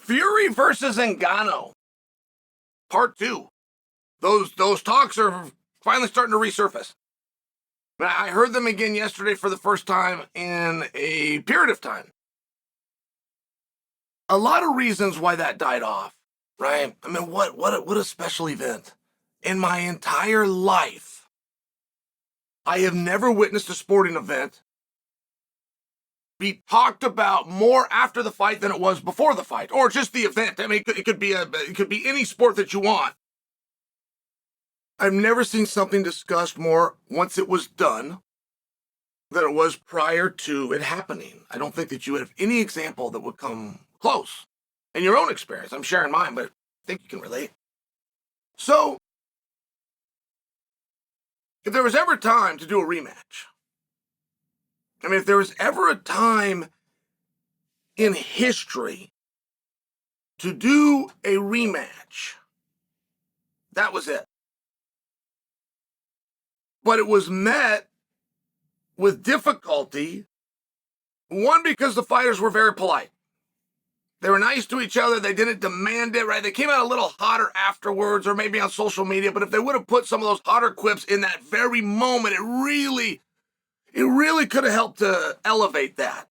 Fury versus Ngannou, part 2. Those talks are finally starting to resurface. I heard them again yesterday for the first time in a period of time. A lot of reasons why that died off, right? I mean, what a special event. In my entire life, I have never witnessed a sporting event be talked about more after the fight than it was before the fight, or just the event. I mean, it could be any sport that you want. I've never seen something discussed more once it was done than it was prior to it happening. I don't think that you would have any example that would come close in your own experience. I'm sharing mine, but I think you can relate. So, if there was ever time to do a rematch, I mean, if there was ever a time in history to do a rematch, that was it. But it was met with difficulty. One, because the fighters were very polite. They were nice to each other. They didn't demand it, right? They came out a little hotter afterwards, or maybe on social media, but if they would have put some of those hotter quips in that very moment, it really could have helped to elevate that.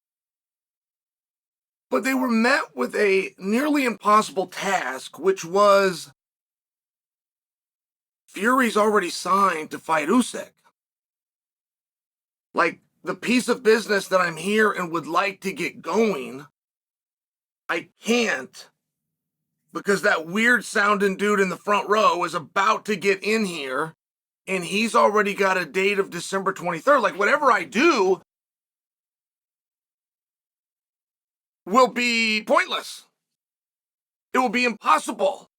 But they were met with a nearly impossible task, which was Fury's already signed to fight Usyk. Like, the piece of business that I'm here and would like to get going, I can't, because that weird sounding dude in the front row is about to get in here, and he's already got a date of December 23rd. Like, whatever I do will be pointless. It will be impossible.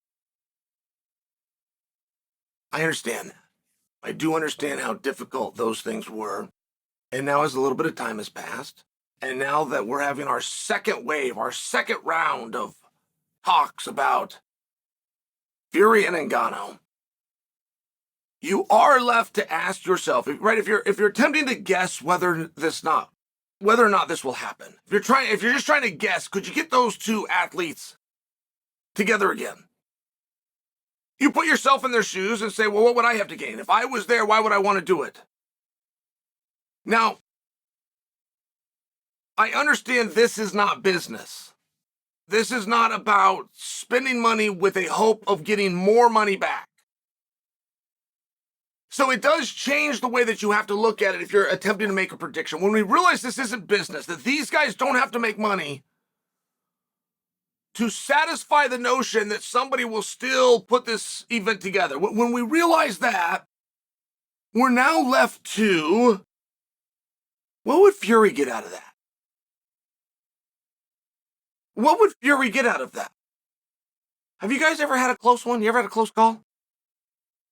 I understand that. I do understand how difficult those things were. And now, as a little bit of time has passed, and now that we're having our second wave, our second round of talks about Fury and Ngannou, you are left to ask yourself, right? If you're attempting to guess whether or not this will happen, if you're just trying to guess, could you get those two athletes together again? You put yourself in their shoes and say, well, what would I have to gain? If I was there, why would I want to do it? Now, I understand this is not business. This is not about spending money with a hope of getting more money back. So it does change the way that you have to look at it if you're attempting to make a prediction. When we realize this isn't business, that these guys don't have to make money to satisfy the notion that somebody will still put this event together. When we realize that, we're now left to, what would Fury get out of that? What would Fury get out of that? Have you guys ever had a close one? You ever had a close call?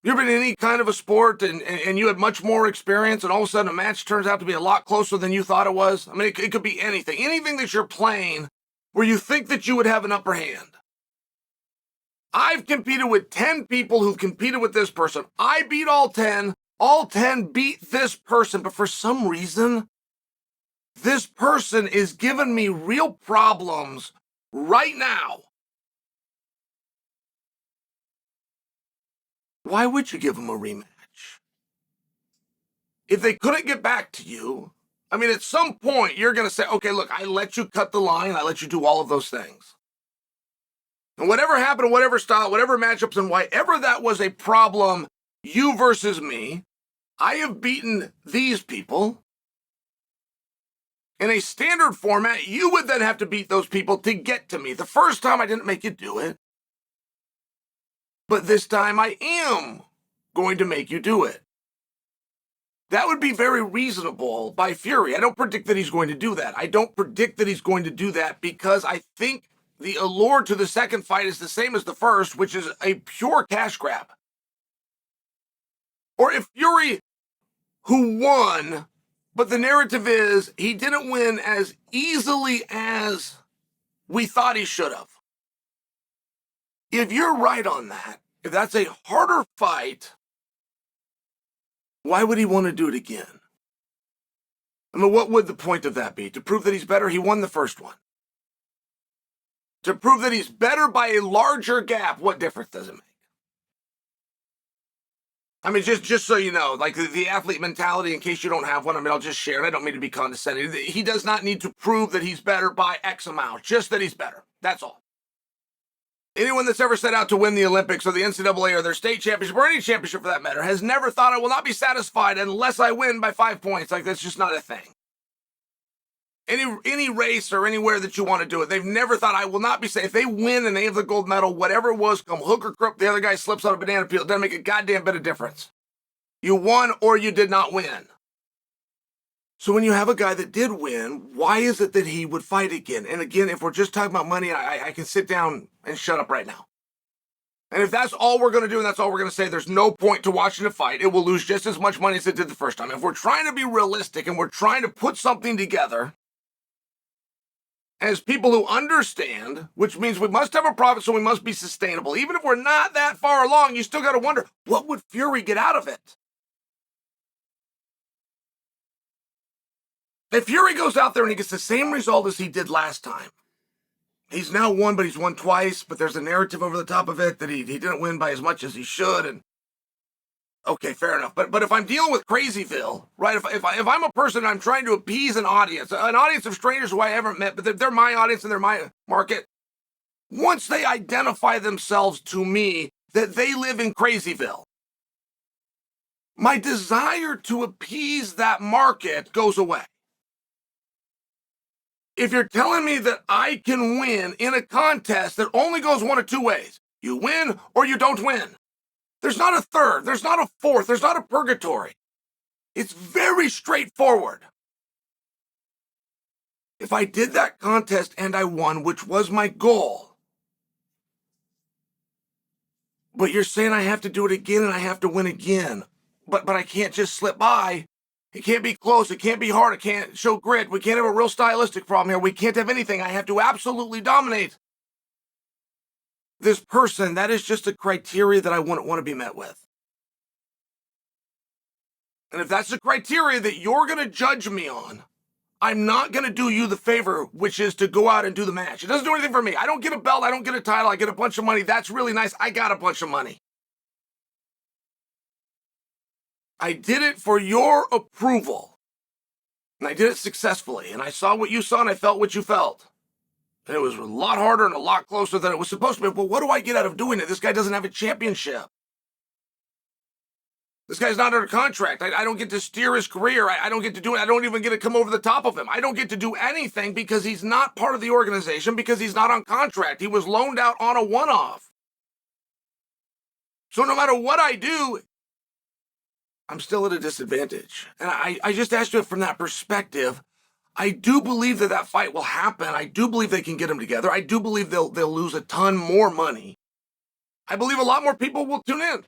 You ever been in any kind of a sport and you had much more experience and all of a sudden a match turns out to be a lot closer than you thought it was? I mean, it could be anything. Anything that you're playing where you think that you would have an upper hand. I've competed with 10 people who've competed with this person. I beat all 10. All 10 beat this person. But for some reason, this person is giving me real problems right now. Why would you give them a rematch? If they couldn't get back to you, I mean, at some point, you're going to say, okay, look, I let you cut the line. I let you do all of those things. And whatever happened, whatever style, whatever matchups, and whatever that was a problem, you versus me, I have beaten these people. In a standard format, you would then have to beat those people to get to me. The first time, I didn't make you do it. But this time, I am going to make you do it. That would be very reasonable by Fury. I don't predict that he's going to do that. I don't predict that he's going to do that because I think the allure to the second fight is the same as the first, which is a pure cash grab. Or if Fury, who won, but the narrative is he didn't win as easily as we thought he should have. If you're right on that, if that's a harder fight, why would he want to do it again? I mean, what would the point of that be? To prove that he's better? He won the first one. to prove that he's better by a larger gap, what difference does it make? I mean, just so you know, like the athlete mentality, in case you don't have one, I mean, I'll just share it. I don't mean to be condescending. He does not need to prove that he's better by X amount, just that he's better. That's all. Anyone that's ever set out to win the Olympics or the NCAA or their state championship or any championship for that matter has never thought, I will not be satisfied unless I win by 5 points. Like, that's just not a thing. Any race or anywhere that you want to do it, they've never thought, I will not be safe. If they win and they have the gold medal, whatever it was, come hook or crook, the other guy slips on a banana peel, it doesn't make a goddamn bit of difference. You won or you did not win. So when you have a guy that did win, why is it that he would fight again? And again, if we're just talking about money, I can sit down and shut up right now. And if that's all we're going to do and that's all we're going to say, there's no point to watching the fight. It will lose just as much money as it did the first time. If we're trying to be realistic and we're trying to put something together as people who understand, which means we must have a profit, so we must be sustainable. Even if we're not that far along, you still got to wonder, what would Fury get out of it? If Fury goes out there and he gets the same result as he did last time, he's now won, but he's won twice, but there's a narrative over the top of it that he didn't win by as much as he should, and okay, fair enough. But if I'm dealing with Crazyville, right, if I'm a person and I'm trying to appease an audience of strangers who I haven't met, but they're my audience and they're my market, once they identify themselves to me that they live in Crazyville, my desire to appease that market goes away. If you're telling me that I can win in a contest that only goes one of two ways, you win or you don't win. There's not a third, there's not a fourth, there's not a purgatory. It's very straightforward. If I did that contest and I won, which was my goal, but you're saying I have to do it again and I have to win again, but I can't just slip by. It can't be close. It can't be hard. It can't show grit. We can't have a real stylistic problem here. We can't have anything. I have to absolutely dominate this person. That is just a criteria that I wouldn't want to be met with. And if that's the criteria that you're going to judge me on, I'm not going to do you the favor, which is to go out and do the match. It doesn't do anything for me. I don't get a belt. I don't get a title. I get a bunch of money. That's really nice. I got a bunch of money. I did it for your approval, and I did it successfully, and I saw what you saw, and I felt what you felt. And it was a lot harder and a lot closer than it was supposed to be. Well, what do I get out of doing it? This guy doesn't have a championship. This guy's not under contract. I don't get to steer his career. I don't get to do it. I don't even get to come over the top of him. I don't get to do anything because he's not part of the organization, because he's not on contract. He was loaned out on a one-off. So no matter what I do, I'm still at a disadvantage. And I just asked you it from that perspective. I do believe that fight will happen. I do believe they can get them together. I do believe they'll lose a ton more money. I believe a lot more people will tune in.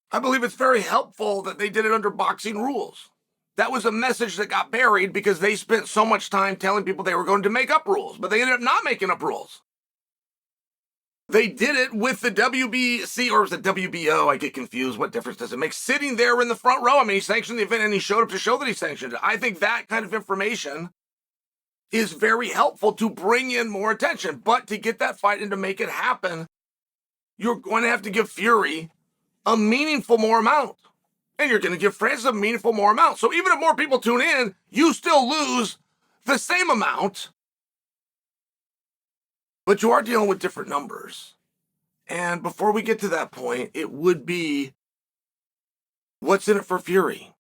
I believe it's very helpful that they did it under boxing rules. That was a message that got buried because they spent so much time telling people they were going to make up rules, but they ended up not making up rules. They did it with the WBC, or was it WBO? I get confused. What difference does it make? Sitting there in the front row. I mean, he sanctioned the event and he showed up to show that he sanctioned it. I think that kind of information is very helpful to bring in more attention. But to get that fight and to make it happen, you're going to have to give Fury a meaningful more amount. And you're going to give Francis a meaningful more amount. So even if more people tune in, you still lose the same amount. But you are dealing with different numbers. And before we get to that point, it would be, what's in it for Fury?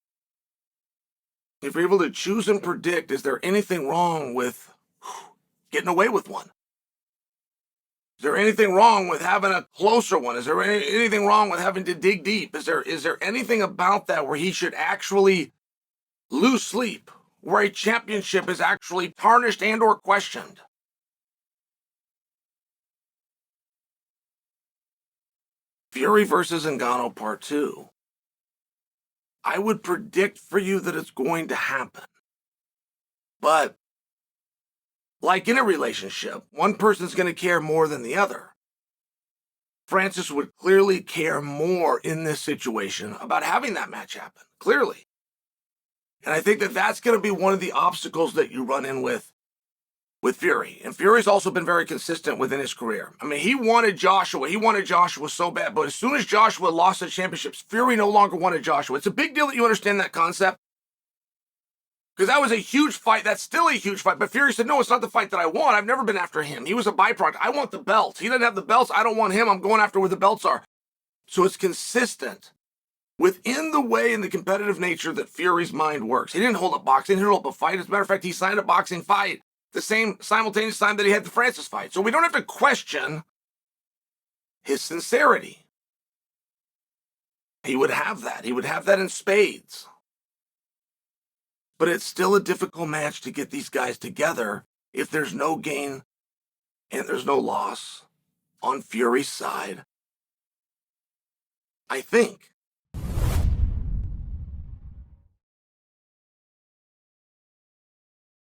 If you're able to choose and predict, is there anything wrong with getting away with one? Is there anything wrong with having a closer one? Is there anything wrong with having to dig deep? Is there anything about that where he should actually lose sleep, where a championship is actually tarnished and or questioned? Fury versus Ngannou Part 2. I would predict for you that it's going to happen. But like in a relationship, one person's going to care more than the other. Francis would clearly care more in this situation about having that match happen, clearly. And I think that that's going to be one of the obstacles that you run in with with Fury. And Fury's also been very consistent within his career. I mean, he wanted Joshua. He wanted Joshua so bad. But as soon as Joshua lost the championships, Fury no longer wanted Joshua. It's a big deal that you understand that concept. Because that was a huge fight. That's still a huge fight. But Fury said, no, it's not the fight that I want. I've never been after him. He was a byproduct. I want the belts. He doesn't have the belts. I don't want him. I'm going after where the belts are. So it's consistent within the way and the competitive nature that Fury's mind works. He didn't hold up boxing. He didn't hold up a fight. As a matter of fact, he signed a boxing fight the same simultaneous time that he had the Francis fight. So we don't have to question his sincerity. He would have that. He would have that in spades. But it's still a difficult match to get these guys together if there's no gain and there's no loss on Fury's side. I think